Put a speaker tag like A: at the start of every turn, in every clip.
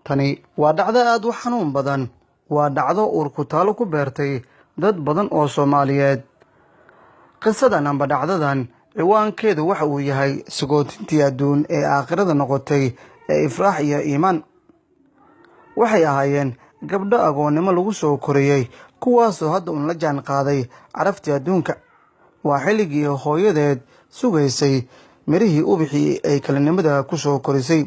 A: tani waa dhacdo aad u xanuun badan. waa dhacdo uur ku taalo ku beertay dad badan oo Soomaaliyeed. qisadan amba dhacdadan ciwaankeedu waxa uu yahay sagootintii adduun ee aakhirada noqotay ee Ifraax iyo Iimaan. waxay ahaayeen gabdho agoonnimo lagu soo koriyey, kuwaasoo hadda la jaan qaaday caraftii adduunka. waa xilligii hooyadeed sugaysay mirihii ubixii ay kalinimada ku soo korisay.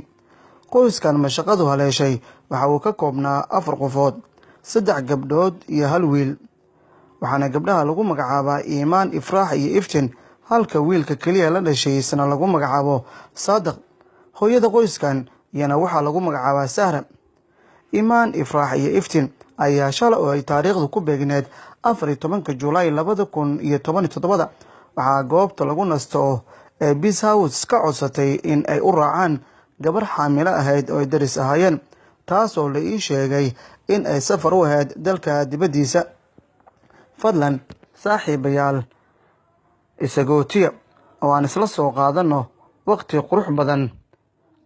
A: qoyskan mashaqadu haleeshay waxa uu ka koobnaa 4 qofood, 3 gabdhood iyo 1 wiil. waxaana gabdhaha lagu magacaabaa Iimaan, Ifraax iyo Iftiin, halka wiilka kaliya la dhashay isna lagu magacaabo Saadiq. hooyada qoyskan iyana waxaa lagu magacaabaa Sahra. Iimaan, Ifraax iyo Iftiin ayaa shalay oo ay taariikhdu ku beegneed 14 Juulaay 2017 waxaa goobta lagu nasto ee Peace House ka codsatay in ay u raacaan gabar xaamilo ahayd oo daris ahaayeen, taasoo la ii sheegay in ay safar u ahayd dalka dibadiisa. fadlan saaxiibayaal, isagootiya oo aan isla soo qaadano waqti qurux badan,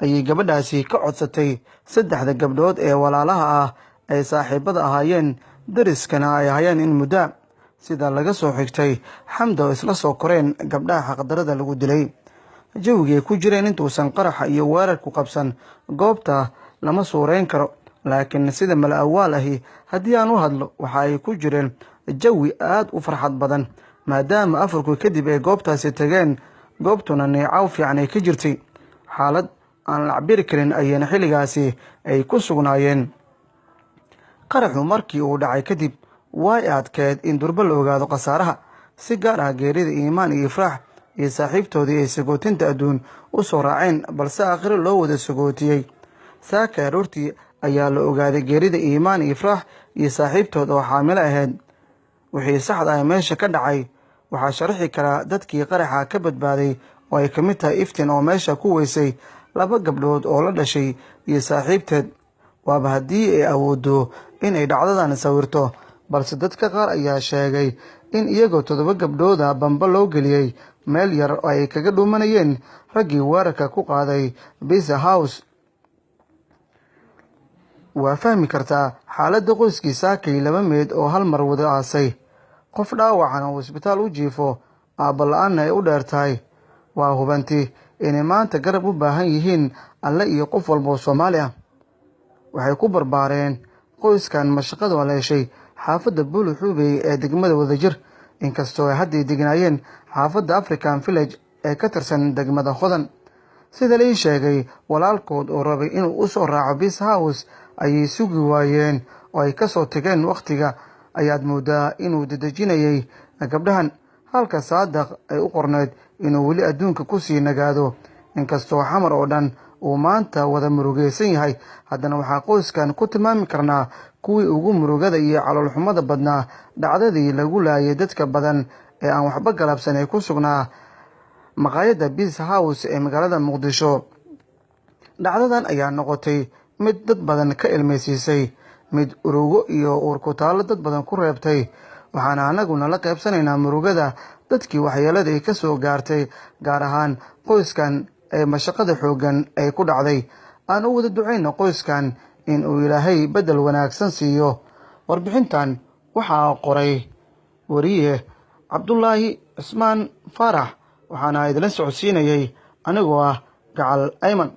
A: ayay gabadhaasi ka codsatay 3 gabdhood ee walaalaha ah ay saaxiibada ahaayeen, dariskana ay ahaayeen in muddo. sida laga soo xigtay Xamdo isla soo koreen gabdhaha xaqdarada lagu dilay. jawigii ku jireen intuusan qaraxa iyo weerarku qabsan goobta lama suureyn karo, laakiin sida mala awaal ahi haddii aan u hadlo waxa ay ku jireen jawi aad u farxad badan, maadaama afarku kadib ay goobtaasi tageen. goobtuna neecaw fiican ay ka jirtay, xaalad aan la cabiri karin ayayna xilligaasi ay ku sugnaayeen. qaraxu markii uu dhacay kadib way adkeed in durba la ogaado khasaaraha, si gaar ah geerida Iimaan iyo Ifraax iyo saaxiibtoodii ay sagootinta adduun u soo raaceen, balse aakhiro loo wada sagootiyey. saaka aroortii ayaa la ogaaday geerida Iimaan iyo Ifraax iyo saaxiibtood oo xaamilo ahayd. wixii saxda ah meesha ka dhacay waxaa sharaxi karaa dadkii qaraxa ka badbaaday, oo ay ka mid tahay Iftiin oo meesha ku weysay 2 gabdhood oo la dhashay iyo saaxiibteed. waaba haddii ay awooddo inay dhacdadan sawirto, balse dadka qaar ayaa sheegay in iyagoo 7 gabdhooda bamba loo geliyey meel yar oo ay kaga dhuumanayeen raggii weerarka ku qaaday Peace House. waa fahmi kartaa xaaladda qoyskii saakay 2 meed oo hal mar wada aasay, qof dhaawacana uu isbitaal u jiifo, aabba la-aanna ay u dheer tahay. waa hubanti inay maanta garab u baahan yihiin alle iyo qof walba oo Soomaali ah. waxay ku barbaareen qoyskan mashaqadu haleeshay xaafadda Buuluxuubey ee degmada Wadajir, inkastoo ay hadda degnaayeen xaafadda African Village ee ka tirsan degmada Hodan. sida la ii sheegay, walaalkood oo rabay inuu u soo raaco Peace House ayay sugi waayeen oo ay ka soo tageen. waqtiga ayaad moodaa inuu dedejinayay gabdhahan, halka Saadiq ay u qorneed inuu weli adduunka ku sii nagaado. inkastoo xamar oo dhan uu maanta wada murugaysan yahay, haddana waxaa qoyskan ku tilmaami karnaa kuwii ugu murugada iyo caloolxumada badnaa dhacdadii lagu laayay dadka badan ee aan waxba galabsan ee ku sugnaa maqaayadda Peace House ee magaalada Muqdisho. dhacdadan ayaa noqotay mid dad badan ka ilmaysiisay, mid urugo iyo uur ku taalo dad badan ku reebtay. waxaana anaguna la qaybsanaynaa murugada dadkii waxyeelada ay ka soo gaartay, gaar ahaan qoyskan ee mashaqada xooggan ay ku dhacday. aan u wada ducayno qoyskan in uu Ilaahay bedel wanaagsan siiyo. warbixintan waxaa qoray wariye Cabdullaahi Cismaan Faarax, waxaana idin socodsiinayay anigoo ah Gacal Ayman.